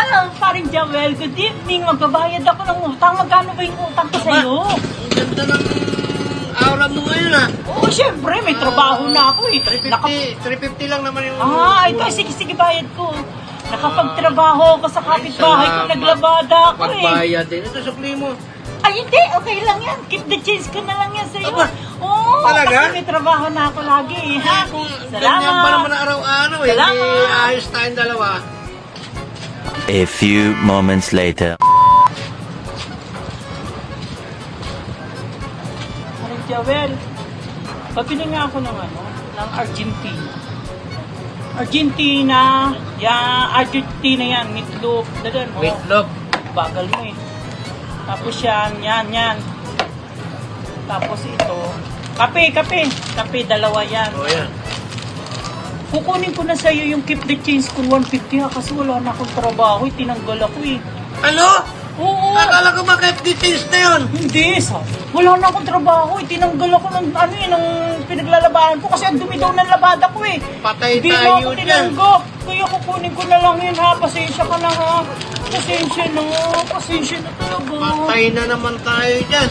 Hello, paring Joel. Good evening. Magbabayad ako ng utang. Magkano ba yung utang ko sa'yo? Ang ganda ng aura mo ngayon ah. Oo, syempre. May trabaho na ako eh. 350 lang naman yung... Ito. Sige, bayad ko. Nakapagtrabaho ako sa kapitbahay ko. Naglabada ako eh. Pagbayad din. Ito, sukli mo. Ay, hindi. Okay lang yan. Keep the change ko na lang yan sa'yo. Aba, Oo, talaga? kasi may trabaho na ako lagi eh. Ha? Kung ganyan ba naman araw-araw eh. Salamat. Hindi ayos tayong dalawa. A few moments later. Paring Joel, pabili nga ako ng ng Argentina. Argentina yan, meatloaf. Dadan mo. Meatloaf. Bagal mo eh. Tapos yan. Tapos ito. Kape, dalawa yan. O yan. Kukunin ko na sa'yo yung keep the change ko 150 kasi wala na akong trabaho. Tinanggal ako eh. Ano? Oo. Akala ko makip details na yun. Hindi, wala na akong trabaho. Tinanggal ako ng ng pinaglalabanan ko kasi ang dumi daw ng labada ko eh. Patay Hindi mo tayo ako dyan. tinanggap. Kaya kukunin ko na lang yun ha. Pasensya ka na ha. Pasensya na talaga. Patay na naman tayo dyan.